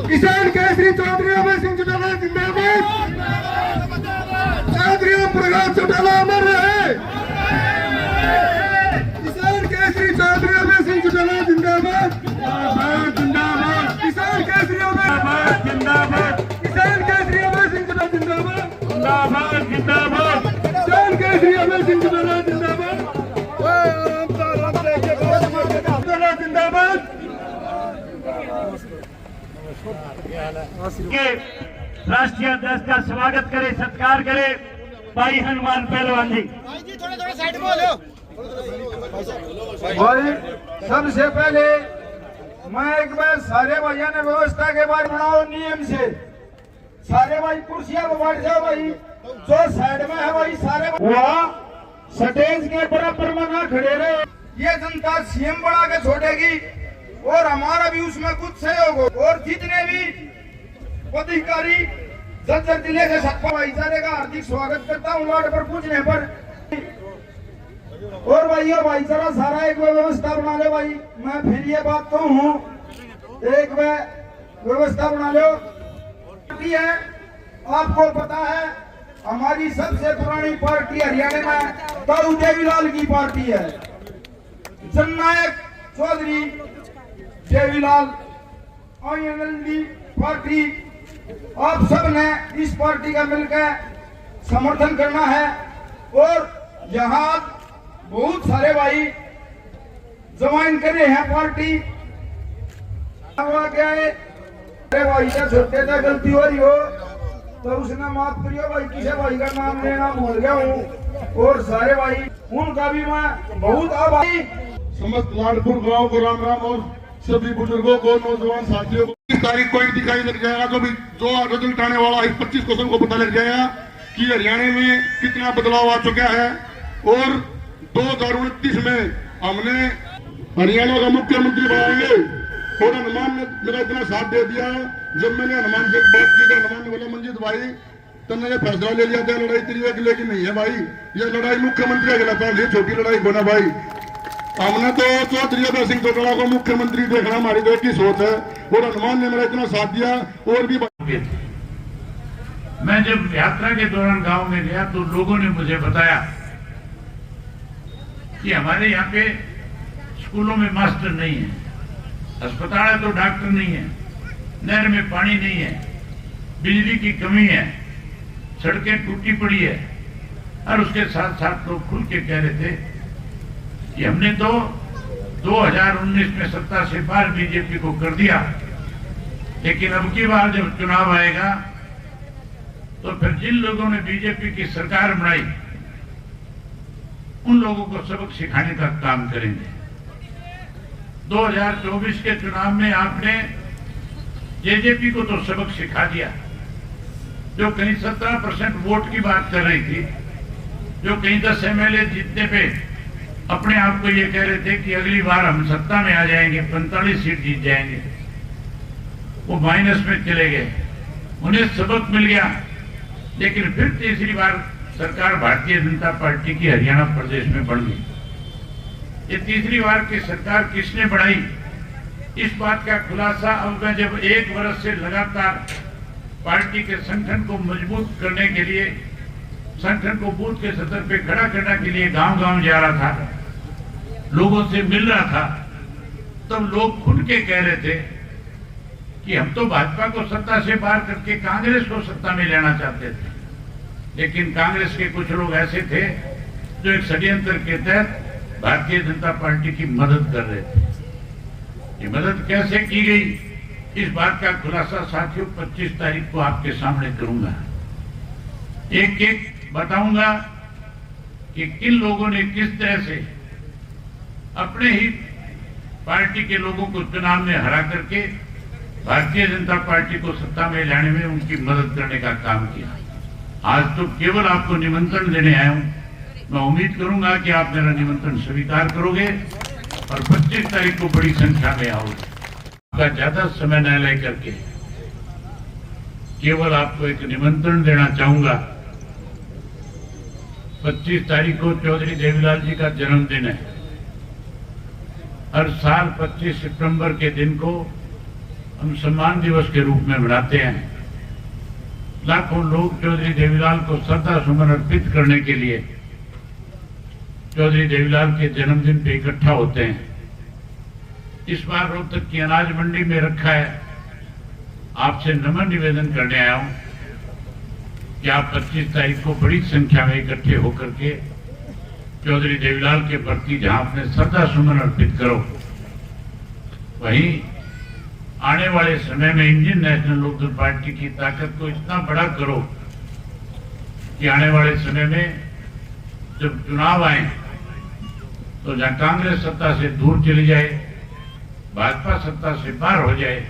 किसान केसरी चौधरी अमर सिंह चौटाला जिंदाबाद। चौधरी प्रकाश चौटाला अमर रहे। किसान केसरी चौधरी अमर सिंह चौटाला जिंदाबाद जिंदाबाद। किसान केसरी अमर जिंदाबाद। किसान केसरी अमर सिंह चौटाला जिंदाबाद जिंदाबाद। किसान केसरी अमर सिंह चौटाला जिंदाबाद जिंदाबाद। राष्ट्रीय अध्यक्ष का स्वागत करे, सत्कार करे भाई हनुमान पहलवान जी। थोड़ा साइड में लो भाई। सबसे पहले मैं एक बार सारे भाइयों ने व्यवस्था के बारे बनाओ नियम से। सारे भाई कुर्सियां पर बैठ जाओ भाई, जो साइड में है भाई सारे वहाँ स्टेज के बराबर में ना खड़े रहे। ये जनता सीएम बढ़ा के छोड़ेगी और हमारा भी उसमें कुछ सहयोग हो। और जितने भी पदाधिकारी जज्जर जिले के सबका भाईचारे का हार्दिक स्वागत करता हूँ। वार्ड पर पूछने पर और भाइयों भाईचारा सारा एक व्यवस्था बना लो भाई। मैं फिर ये बात तो हूँ, एक व्यवस्था बना लो। पार्टी है, आपको पता है हमारी सबसे पुरानी पार्टी हरियाणा में ताऊ देवीलाल की पार्टी है। जननायक चौधरी देवीलाल आईएनएलडी पार्टी। आप सब ने इस पार्टी का मिलकर समर्थन करना है। और यहाँ बहुत सारे भाई ज्वाइन करे हैं पार्टी। क्या है भाई का छोटे से गलती हो रही हो तो उसने माफ करियो भाई। किसी भाई का नाम लेना भूल गया हूँ। और सारे भाई उनका भी मैं बहुत आभारी। समस्त लाडपुर गांव को राम राम और सभी बुजुर्गों को, नौजवान साथियों को 20 तारीख को दिखाई लग जाएगा। तो भी जो रिजल्ट आने वाला है 25 को सबको पता लग जाएगा कि हरियाणा में कितना बदलाव आ चुका है। और 2029 में हमने हरियाणा का मुख्यमंत्री बनाएंगे। और हनुमान ने मेरा इतना साथ दे दिया। जब मैंने हनुमान से बात की तो हनुमान ने बोला मंजित भाई तुमने ये फैसला ले लिया था, लड़ाई तेरी अकेले की नहीं है भाई, ये लड़ाई मुख्यमंत्री अकेला था, ये छोटी लड़ाई बना भाई। हमने तो चौधरी अमर सिंह चौटाला को मुख्यमंत्री देखना हमारी देश की सोच है। और हनुमान ने मेरा इतना साथ दिया। और भी मैं जब यात्रा के दौरान गांव में गया तो लोगों ने मुझे बताया कि हमारे यहाँ पे स्कूलों में मास्टर नहीं है, अस्पताल है तो डॉक्टर नहीं है, नहर में पानी नहीं है, बिजली की कमी है, सड़कें टूटी पड़ी है। और उसके साथ साथ लोग खुल के कह रहे थे कि हमने तो 2019 में सत्ता से बाहर बीजेपी को कर दिया, लेकिन अब की बार जब चुनाव आएगा तो फिर जिन लोगों ने बीजेपी की सरकार बनाई उन लोगों को सबक सिखाने का काम करेंगे। 2024 के चुनाव में आपने जेजेपी को तो सबक सिखा दिया, जो कहीं 17% वोट की बात कर रही थी, जो कहीं 10 एमएलए जीतने पे अपने आप को ये कह रहे थे कि अगली बार हम सत्ता में आ जाएंगे, 45 सीट जीत जाएंगे, वो माइनस में चले गए। उन्हें सबक मिल गया। लेकिन फिर तीसरी बार सरकार भारतीय जनता पार्टी की हरियाणा प्रदेश में बढ़ गई। ये तीसरी बार की सरकार किसने बढ़ाई, इस बात का खुलासा अब मैं जब 1 वर्ष से लगातार पार्टी के संगठन को मजबूत करने के लिए, संगठन को बूथ के सतर पे खड़ा करने के लिए गांव-गांव जा रहा था, लोगों से मिल रहा था, तब लोग खुद के कह रहे थे कि हम तो भाजपा को सत्ता से बाहर करके कांग्रेस को सत्ता में लेना चाहते थे। लेकिन कांग्रेस के कुछ लोग ऐसे थे जो एक षड्यंत्र के तहत भारतीय जनता पार्टी की मदद कर रहे थे। ये मदद कैसे की गई, इस बात का खुलासा साथियों 25 तारीख को आपके सामने करूंगा। एक एक बताऊंगा कि किन लोगों ने किस तरह से अपने ही पार्टी के लोगों को चुनाव में हरा करके भारतीय जनता पार्टी को सत्ता में लाने में उनकी मदद करने का काम किया। आज तो केवल आपको निमंत्रण देने आया हूं। मैं उम्मीद करूंगा कि आप मेरा निमंत्रण स्वीकार करोगे और 25 तारीख को बड़ी संख्या में आओगे। आपका ज्यादा समय न लेकर के केवल आपको एक निमंत्रण देना चाहूंगा। 25 तारीख को चौधरी देवीलाल जी का जन्मदिन है। हर साल 25 सितंबर के दिन को हम सम्मान दिवस के रूप में मनाते हैं। लाखों लोग चौधरी देवीलाल को श्रद्धा सुमन अर्पित करने के लिए चौधरी देवीलाल के जन्मदिन पे इकट्ठा होते हैं। इस बार रोहतक की अनाज मंडी में रखा है। आपसे नम्र निवेदन करने आया हूं कि आप 25 तारीख को बड़ी संख्या में इकट्ठे होकर के चौधरी देवीलाल के प्रति जहां अपने श्रद्धा सुमन अर्पित करो, वहीं आने वाले समय में इंडियन नेशनल लोकदल पार्टी की ताकत को इतना बड़ा करो कि आने वाले समय में जब चुनाव आए तो जहां कांग्रेस सत्ता से दूर चली जाए, भाजपा सत्ता से बाहर हो जाए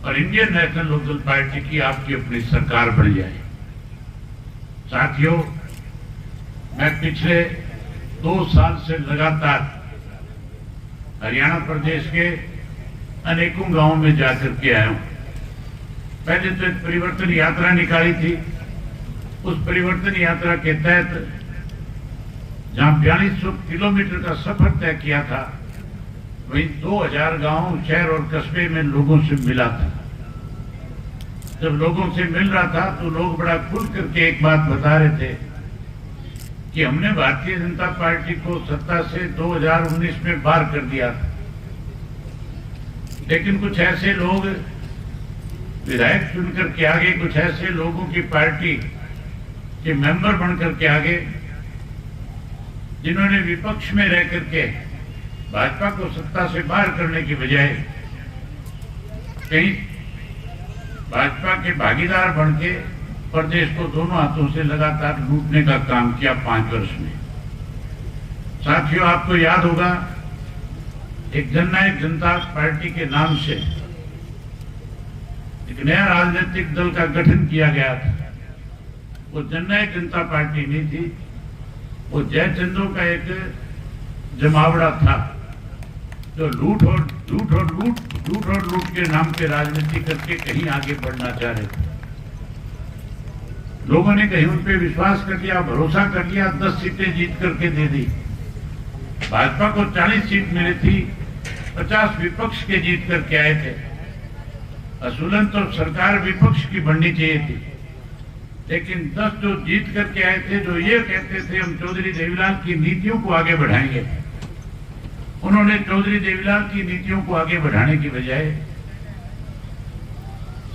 और इंडियन नेशनल लोकदल पार्टी की आपकी अपनी सरकार बन जाए। साथियों, मैं पिछले 2 साल से लगातार हरियाणा प्रदेश के अनेकों गांवों में जाकर के आया हूं। पहले तो एक परिवर्तन यात्रा निकाली थी। उस परिवर्तन यात्रा के तहत जहां 4200 किलोमीटर का सफर तय किया था, वहीं 2000 गांव, शहर और कस्बे में लोगों से मिला था। जब लोगों से मिल रहा था तो लोग बड़ा खुल करके एक बात बता रहे थे कि हमने भारतीय जनता पार्टी को सत्ता से 2019 में बाहर कर दिया था, लेकिन कुछ ऐसे लोग विधायक चुनकर के आगे, कुछ ऐसे लोगों की पार्टी के मेंबर बनकर के आगे, जिन्होंने विपक्ष में रह करके भाजपा को सत्ता से बाहर करने की बजाय कहीं भाजपा के भागीदार बन के प्रदेश को दोनों हाथों से लगातार लूटने का काम किया 5 वर्ष में। साथियों, आपको याद होगा एक जननायक जनता पार्टी के नाम से एक नया राजनीतिक दल का गठन किया गया था। वो जननायक जनता पार्टी नहीं थी, वो जयचंदों का एक जमावड़ा था जो लूट और लूट के नाम पे राजनीति करके कहीं आगे बढ़ना चाह रहे थे। लोगों ने कहीं उन पे विश्वास कर लिया, भरोसा कर लिया, 10 सीटें जीत करके दे दी। भाजपा को 40 सीट मिली थी, 50 विपक्ष के जीत करके आए थे। असूलन तो सरकार विपक्ष की बननी चाहिए थी, लेकिन 10 जो जीत करके आए थे, जो ये कहते थे हम चौधरी देवीलाल की नीतियों को आगे बढ़ाएंगे, उन्होंने चौधरी देवीलाल की नीतियों को आगे बढ़ाने की बजाय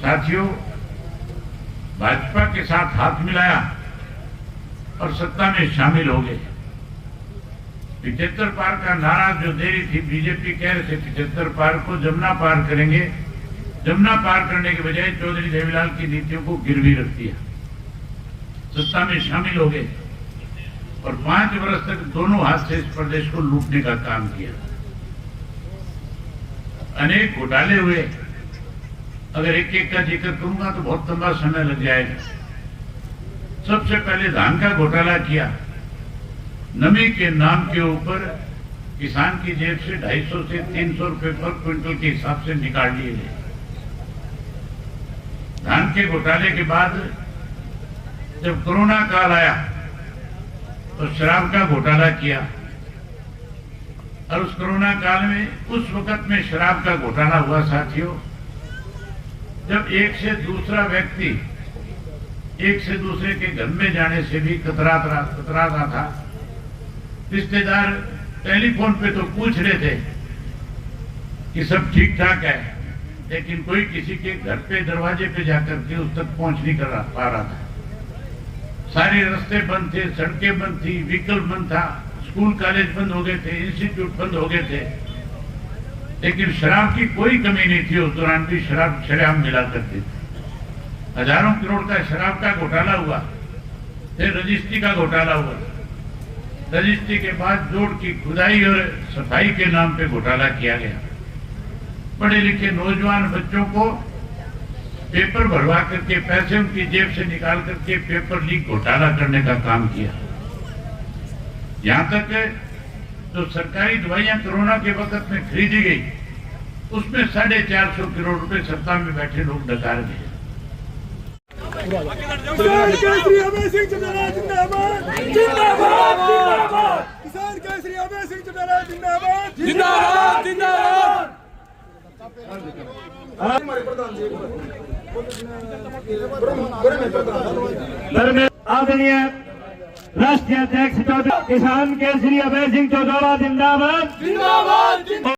साथियों भाजपा के साथ हाथ मिलाया और सत्ता में शामिल हो गए। 75 पार का नारा जो दे रही थी बीजेपी, कह रहे थे 75 पार को जमुना पार करेंगे। जमुना पार करने के बजाय चौधरी देवीलाल की नीतियों को गिरवी रख दिया, सत्ता में शामिल हो गए और 5 वर्ष तक दोनों हाथ से इस प्रदेश को लूटने का काम किया। अनेक घोटाले हुए। अगर एक एक का जिक्र करूंगा तो बहुत लंबा समय लग जाएगा। सबसे पहले धान का घोटाला किया। नमी के नाम के ऊपर किसान की जेब से 250 से 300 रुपए पर क्विंटल के हिसाब से निकाल लिए गए। धान के घोटाले के बाद जब कोरोना काल आया तो शराब का घोटाला किया और उस कोरोना काल में उस वक्त में शराब का घोटाला हुआ साथियों, जब एक से दूसरा व्यक्ति एक से दूसरे के घर में जाने से भी कतराता था। रिश्तेदार टेलीफोन पे तो पूछ रहे थे कि सब ठीक ठाक है, लेकिन कोई किसी के घर पे दरवाजे पे जाकर के उस तक पहुंच नहीं कर पा रहा था। सारे रास्ते बंद थे, सड़कें बंद थी, व्हीकल बंद था, स्कूल कॉलेज बंद हो गए थे, इंस्टीट्यूट बंद हो गए थे। लेकिन शराब की कोई कमी नहीं थी। उस दौरान भी शराब शरेआम मिला करती थी। हजारों करोड़ का शराब का घोटाला हुआ, फिर रजिस्ट्री का घोटाला हुआ। रजिस्ट्री के बाद जोड़ की खुदाई और सफाई के नाम पे घोटाला किया गया। पढ़े लिखे नौजवान बच्चों को पेपर भरवा करके पैसे उनकी जेब से निकाल करके पेपर लीक घोटाला करने का काम किया। यहां तक जो सरकारी दवाइयां कोरोना के वक्त में खरीदी गई, उसमें 450 करोड़ रुपए सत्ता में बैठे लोग डकार गए। किसान केसरी अभय सिंह चौटाला जिंदाबाद जिंदाबाद जिंदाबाद। किसान केसरी अभय सिंह चौटाला जिंदाबाद जिंदाबाद जिंदाबाद। आदरणीय राष्ट्रीय अध्यक्ष किसान केसरी अभय सिंह चौटाला जिंदाबाद जिंदाबाद।